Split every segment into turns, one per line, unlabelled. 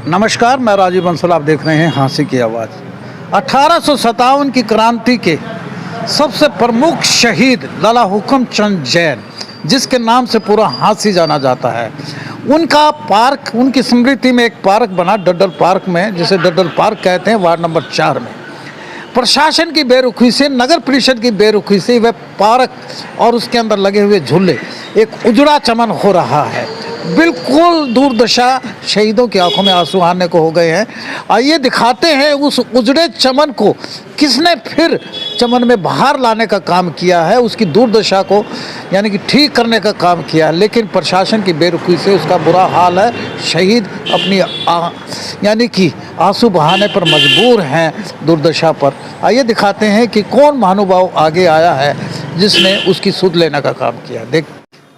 नमस्कार, मैं राजीव बंसल। आप देख रहे हैं हाँसी की आवाज़। 1857 की क्रांति के सबसे प्रमुख शहीद लाला हुक्म चंद जैन, जिसके नाम से पूरा हाँसी जाना जाता है, उनका पार्क, उनकी स्मृति में एक पार्क बना डड्डल पार्क में, जिसे डड्डल पार्क कहते हैं, वार्ड नंबर 4 में। प्रशासन की बेरुखी से, नगर परिषद की बेरुखी से वह पार्क और उसके अंदर लगे हुए झूले एक उजड़ा चमन हो रहा है। बिल्कुल दुर्दशा, शहीदों की आंखों में आंसू आने को हो गए हैं। आइए दिखाते हैं उस उजड़े चमन को किसने फिर चमन में बाहर लाने का काम किया है, उसकी दुर्दशा को यानी कि ठीक करने का काम किया है। लेकिन प्रशासन की बेरुखी से उसका बुरा हाल है। शहीद अपनी यानी कि आंसू बहाने पर मजबूर हैं दुर्दशा पर। आइए दिखाते हैं कि कौन महानुभाव आगे आया है जिसने उसकी सुध लेने का काम किया। देख,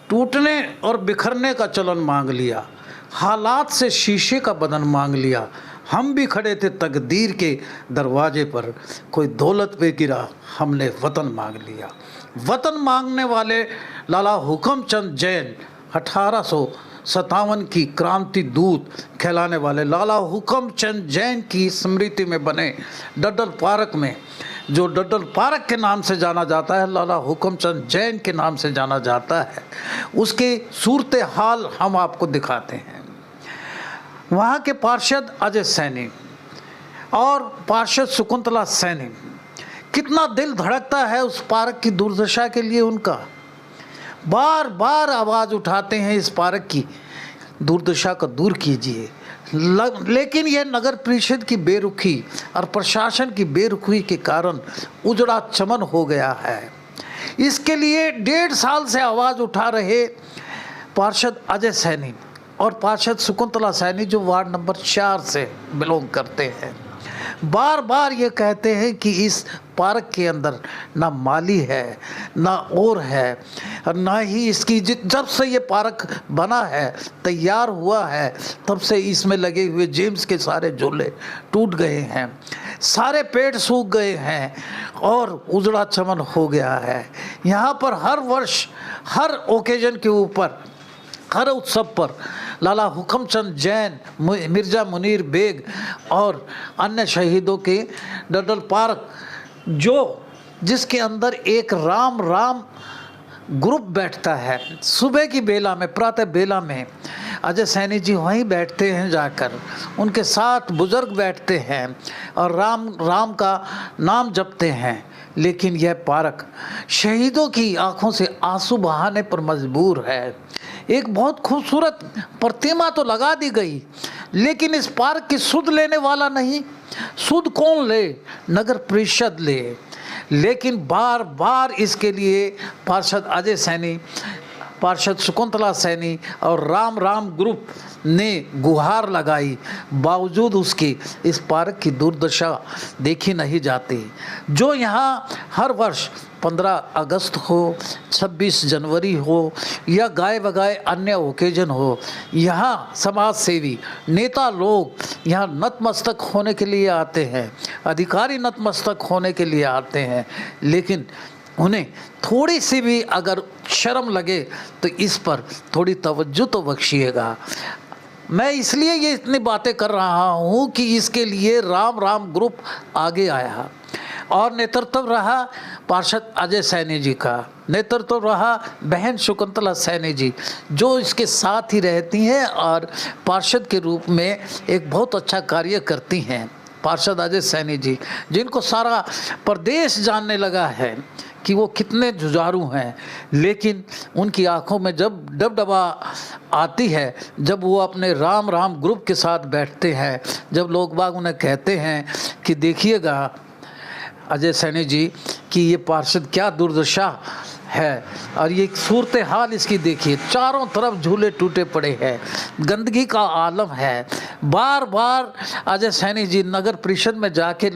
टूटने और बिखरने का चलन मांग लिया, हालात से शीशे का बदन मांग लिया। हम भी खड़े थे तकदीर के दरवाजे पर, कोई दौलत पे गिरा, हमने वतन मांग लिया। वतन मांगने वाले लाला हुक्म चंद जैन, 1857 की क्रांति दूत कहलाने वाले लाला हुक्म चंद जैन की स्मृति में बने डड्डल पार्क में, जो डड्डल पार्क के नाम से जाना जाता है, लाला हुक्म चंद जैन के नाम से जाना जाता है, उसकी सूरत हाल हम आपको दिखाते हैं। वहाँ के पार्षद अजय सैनी और पार्षद शकुंतला सैनी, कितना दिल धड़कता है उस पार्क की दुर्दशा के लिए। उनका बार बार आवाज़ उठाते हैं, इस पार्क की दुर्दशा को दूर कीजिए। लेकिन यह नगर परिषद की बेरुखी और प्रशासन की बेरुखी के कारण उजड़ा चमन हो गया है। इसके लिए 1.5 साल से आवाज़ उठा रहे पार्षद अजय सैनी और पार्षद शकुंतला सैनी, जो वार्ड नंबर 4 से बिलोंग करते हैं, बार बार ये कहते हैं कि इस पार्क के अंदर ना माली है, ना और है, और ना ही इसकी जब से ये पार्क बना है, तैयार हुआ है, तब से इसमें लगे हुए जेम्स के सारे झूले टूट गए हैं, सारे पेड़ सूख गए हैं और उजड़ा चमन हो गया है। यहाँ पर हर वर्ष, हर ओकेजन के ऊपर, हर उत्सव पर लाला हुक्म चंद जैन, मिर्ज़ा मुनीर बेग और अन्य शहीदों के डड्डल पार्क, जिसके अंदर एक राम राम ग्रुप बैठता है, सुबह की बेला में, प्रातः बेला में अजय सैनी जी वहीं बैठते हैं जाकर, उनके साथ बुजुर्ग बैठते हैं और राम राम का नाम जपते हैं। लेकिन यह पार्क शहीदों की आंखों से आंसू बहाने पर मजबूर है। एक बहुत खूबसूरत प्रतिमा तो लगा दी गई, लेकिन इस पार्क की सुध लेने वाला नहीं। सुध कौन ले? नगर परिषद ले। लेकिन बार बार इसके लिए पार्षद अजय सैनी, पार्षद शकुंतला सैनी और राम राम ग्रुप ने गुहार लगाई, बावजूद उसके इस पार्क की दुर्दशा देखी नहीं जाती। जो यहाँ हर वर्ष 15 अगस्त हो, 26 जनवरी हो या गाय बगाए अन्य ओकेजन हो, यहाँ समाज सेवी नेता लोग यहाँ नतमस्तक होने के लिए आते हैं, अधिकारी नतमस्तक होने के लिए आते हैं। लेकिन उन्हें थोड़ी सी भी अगर शर्म लगे तो इस पर थोड़ी तवज्जो तो बख्शिएगा। मैं इसलिए ये इतनी बातें कर रहा हूँ कि इसके लिए राम राम ग्रुप आगे आया और नेतृत्व रहा पार्षद अजय सैनी जी का, नेतृत्व रहा बहन शकुंतला सैनी जी, जो इसके साथ ही रहती हैं और पार्षद के रूप में एक बहुत अच्छा कार्य करती हैं। पार्षद अजय सैनी जी, जिनको सारा प्रदेश जानने लगा है कि वो कितने जुझारू हैं, लेकिन उनकी आंखों में जब डबडबा आती है, जब वो अपने राम राम ग्रुप के साथ बैठते हैं, जब लोग बाग उन्हें कहते हैं कि देखिएगा अजय सैनी जी कि ये पार्षद क्या दुर्दशा है और ये सूरत हाल इसकी देखिए, चारों तरफ झूले टूटे पड़े हैं, गंदगी का आलम है। बार बार अजय सैनी जी नगर परिषद में जाके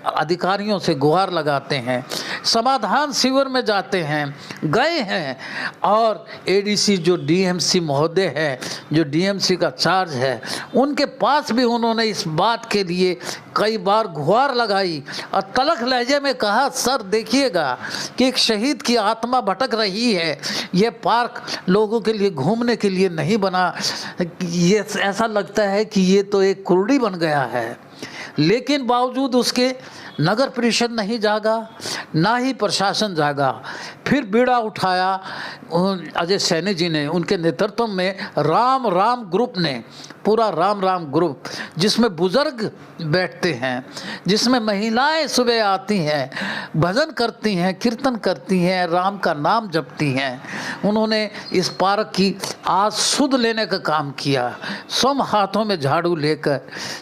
अधिकारियों से गुहार लगाते हैं, समाधान शिविर में जाते हैं, गए हैं, और एडीसी जो डीएमसी महोदय है, जो डीएमसी का चार्ज है, उनके पास भी उन्होंने इस बात के लिए कई बार गुहार लगाई और तलख लहजे में कहा, सर देखिएगा कि एक शहीद की आत्मा भटक रही है, ये पार्क लोगों के लिए घूमने के लिए नहीं बना, ये ऐसा लगता है कि ये तो एक कुर्डी बन गया है। लेकिन बावजूद उसके नगर परिषद नहीं जागा, ना ही प्रशासन जागा। फिर बीड़ा उठाया अजय सैनी जी ने, उनके नेतृत्व में राम राम ग्रुप ने, पूरा राम राम ग्रुप, जिसमें बुजुर्ग बैठते हैं, जिसमें महिलाएं सुबह आती हैं, भजन करती हैं, कीर्तन करती हैं, राम का नाम जपती हैं। उन्होंने इस पार्क की आज सुध लेने का काम किया। स्वयं हाथों में झाड़ू लेकर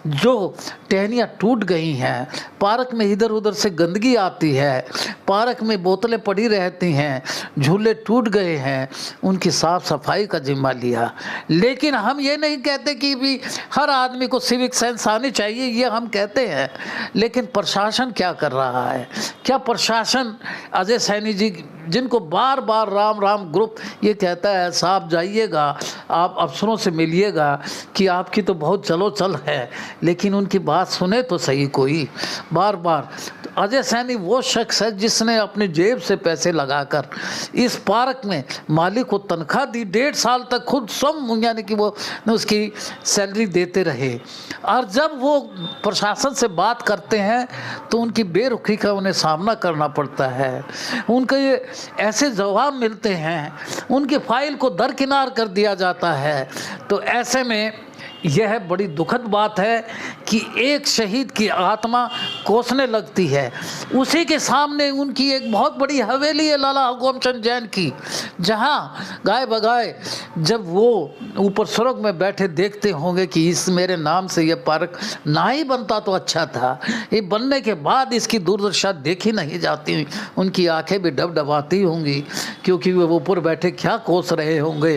जो टहनियाँ टूट गई हैं, पार्क में इधर उधर से गंदगी आती है, पार्क में बोतलें पड़ी रहती हैं, झूले टूट गए हैं, उनकी साफ सफाई का जिम्मा लिया। लेकिन हम ये नहीं कहते कि भी हर आदमी को सिविक सेंस आनी चाहिए, ये हम कहते हैं, लेकिन प्रशासन क्या कर रहा है? क्या प्रशासन अजय सैनी जी, जिनको बार बार राम राम ग्रुप ये कहता है, साहब जाइएगा, आप अफसरों से मिलिएगा कि आपकी तो बहुत चलो चल है, लेकिन उनकी बात सुने तो सही कोई। बार बार अजय सैनी वो शख्स है जिसने अपनी जेब से पैसे लगाकर इस पार्क में मालिक को तनख्वाह दी, 1.5 साल तक खुद स्वयं यानी कि वो उसकी सैलरी देते रहे। और जब वो प्रशासन से बात करते हैं तो उनकी बेरुखी का उन्हें सामना करना पड़ता है, उनके ये ऐसे जवाब मिलते हैं, उनकी फाइल को दरकिनार कर दिया जाता है। तो ऐसे में यह बड़ी दुखद बात है कि एक शहीद की आत्मा कोसने लगती है। उसी के सामने उनकी एक बहुत बड़ी हवेली है लाला हुकुमचंद जैन की, जहाँ गाय बगाए जब वो ऊपर स्वर्ग में बैठे देखते होंगे कि इस मेरे नाम से ये पार्क ना ही बनता तो अच्छा था, ये बनने के बाद इसकी दुर्दशा देखी नहीं जाती, उनकी आंखें भी डबडबाती होंगी, क्योंकि वे ऊपर बैठे क्या कोस रहे होंगे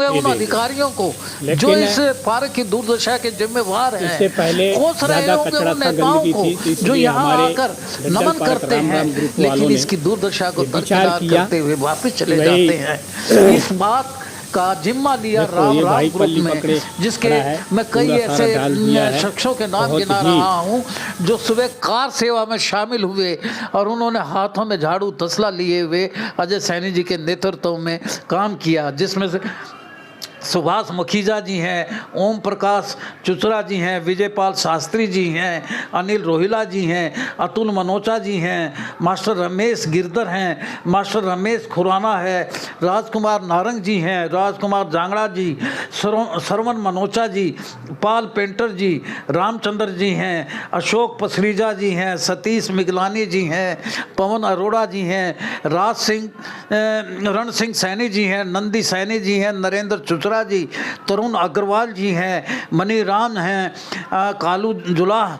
उन अधिकारियों को जो इस पार्क की दुर्दशा के जिम्मेवार हैं, कोस रहे होंगे उन नेताओं को जो यहाँ आकर नमन करते हैं, लेकिन इसकी दुर्दशा को दरकिनार करते हुए वापस चले जाते हैं। इस बात का जिम्मा लिया राम राम ग्रुप में, जिसके मैं कई ऐसे शख्सों के नाम गिना रहा हूँ जो सुबह कार सेवा में शामिल हुए और उन्होंने हाथों में झाड़ू तसला लिए हुए अजय सैनी जी के नेतृत्व में काम किया, जिसमें से सुभाष मुखीजा जी हैं, ओम प्रकाश चुचरा जी हैं, विजयपाल शास्त्री जी हैं, अनिल रोहिला जी हैं, अतुल मनोचा जी हैं, मास्टर रमेश गिरधर हैं, मास्टर रमेश खुराना है, राजकुमार नारंग जी हैं, राजकुमार जांगड़ा जी, सरवन मनोचा जी, पाल पेंटर जी, रामचंद्र जी हैं, अशोक पसरीजा जी हैं, सतीश मिगलानी जी हैं, पवन अरोड़ा जी हैं, राज सिंह रण सिंह सैनी जी हैं, नंदी सैनी जी हैं, नरेंद्र चुचरा जी, तरुण अग्रवाल जी हैं, मनी राम हैं, कालू जुलाह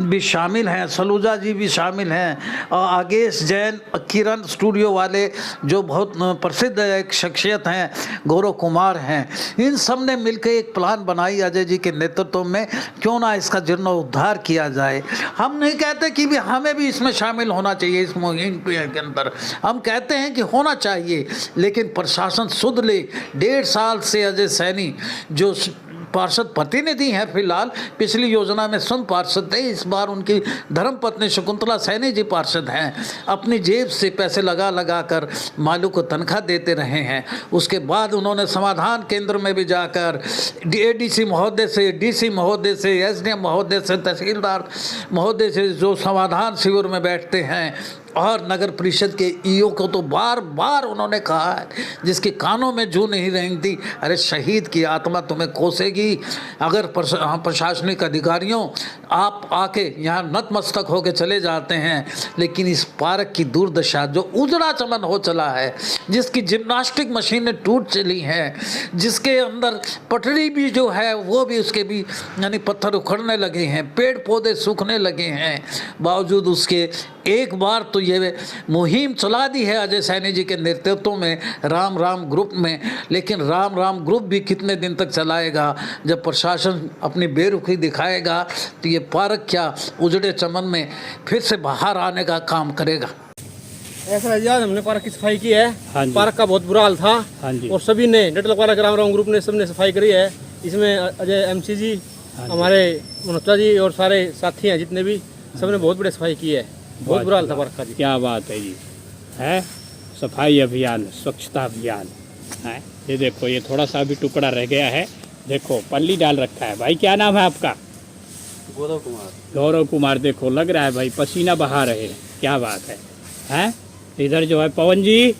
भी शामिल हैं, सलूजा जी भी शामिल हैं, आगेश जैन, किरण स्टूडियो वाले जो बहुत प्रसिद्ध एक शख्सियत हैं, गौरव कुमार हैं। इन सब ने मिलकर एक प्लान बनाई अजय जी के नेतृत्व में, क्यों ना इसका जीर्णोद्धार किया जाए। हम नहीं कहते कि भी हमें भी इसमें शामिल होना चाहिए, इस मुहिम के अंदर हम कहते हैं कि होना चाहिए, लेकिन प्रशासन सुध ले। 1.5 साल से अजय सैनी जो पार्षद प्रतिनिधि हैं, फिलहाल पिछली योजना में स्वयं पार्षद थे, इस बार उनकी धर्मपत्नी शकुंतला सैनी जी पार्षद हैं, अपनी जेब से पैसे लगा कर मालिक को तनख्वाह देते रहे हैं। उसके बाद उन्होंने समाधान केंद्र में भी जाकर एडीसी महोदय से, डीसी महोदय से, एसडीएम महोदय से, तहसीलदार महोदय से जो समाधान शिविर में बैठते हैं और नगर परिषद के ईओ को तो बार बार उन्होंने कहा है, जिसके कानों में जू नहीं रेंगती, अरे शहीद की आत्मा तुम्हें कोसेगी अगर प्रशासनिक अधिकारियों आप आके यहाँ नतमस्तक होके चले जाते हैं। लेकिन इस पार्क की दुर्दशा जो उजड़ा चमन हो चला है, जिसकी जिम्नास्टिक मशीनें टूट चली हैं, जिसके अंदर पटरी भी जो है वो भी उसके भी यानी पत्थर उखड़ने लगे हैं, पेड़ पौधे सूखने लगे हैं, बावजूद उसके एक बार तो ये मुहिम चला दी है अजय सैनी जी के नेतृत्व में राम राम ग्रुप में, लेकिन राम राम ग्रुप भी कितने दिन तक चलाएगा? जब प्रशासन अपनी बेरुखी दिखाएगा तो ये पार्क क्या उजड़े चमन में फिर से बाहर आने का काम करेगा।
ऐसा है, आज हमने पार्क की सफाई की है।
हाँ जी।
पार्क का बहुत बुरा हाल था।
हाँ जी।
और सभी ने डटल पार्क राम ग्रुप ने सबने सफाई करी है। इसमें अजय MC जी,
हाँ जी।
हमारे मनोजा जी और सारे साथी हैं जितने भी, सबने बहुत बड़ी सफाई की है। बहुत बुरा हाल था पार्क का जी।
क्या बात है जी, है सफाई अभियान, स्वच्छता अभियान है। ये देखो, ये थोड़ा सा भी टुकड़ा रह गया है, देखो पल्ली डाल रखा है। भाई क्या नाम है आपका?
गौरव कुमार।
गौरव कुमार। देखो लग रहा है भाई पसीना बहा रहे हैं, क्या बात है, हैं? इधर जो है पवन जी,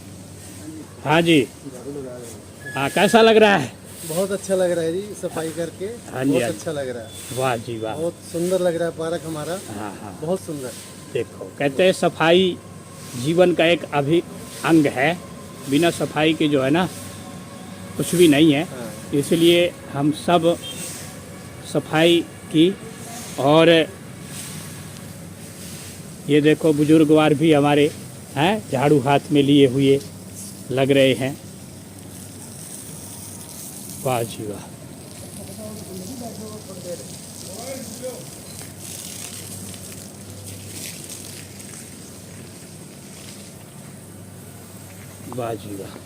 हाँ जी, हाँ कैसा लग रहा है?
बहुत अच्छा लग रहा है जी सफाई करके।
हाँ जी,
बहुत
हाँ जी।
अच्छा लग रहा है,
वाह जी वाह।
बहुत सुंदर लग रहा है पार्क हमारा,
हाँ हाँ,
बहुत सुंदर।
देखो कहते हैं सफाई जीवन का एक अंग है, बिना सफाई के जो है ना कुछ भी नहीं है।
हाँ।
इसलिए हम सब सफाई की। और ये देखो बुजुर्गवार भी हमारे हैं, झाड़ू हाथ में लिए हुए लग रहे हैं। वाह जी वाह। वाह जी वाह,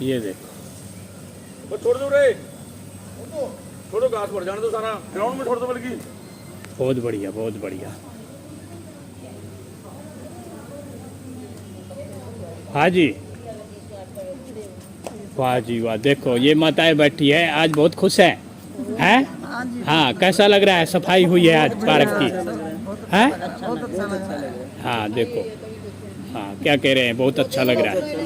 ये देखो।
छोड़ दो रे, छोड़ो, घास बढ़ जाने दो, सारा ग्राउंड में छोड़ दो बल्कि।
बहुत बढ़िया, बहुत बढ़िया। हाँ जी, वाह जी वाह। देखो ये माताएं बैठी है, आज बहुत खुश है, हैं? हाँ, कैसा लग रहा है? सफाई हुई है आज पार्क की, हैं? हाँ देखो, हाँ क्या कह रहे हैं, बहुत अच्छा लग रहा है।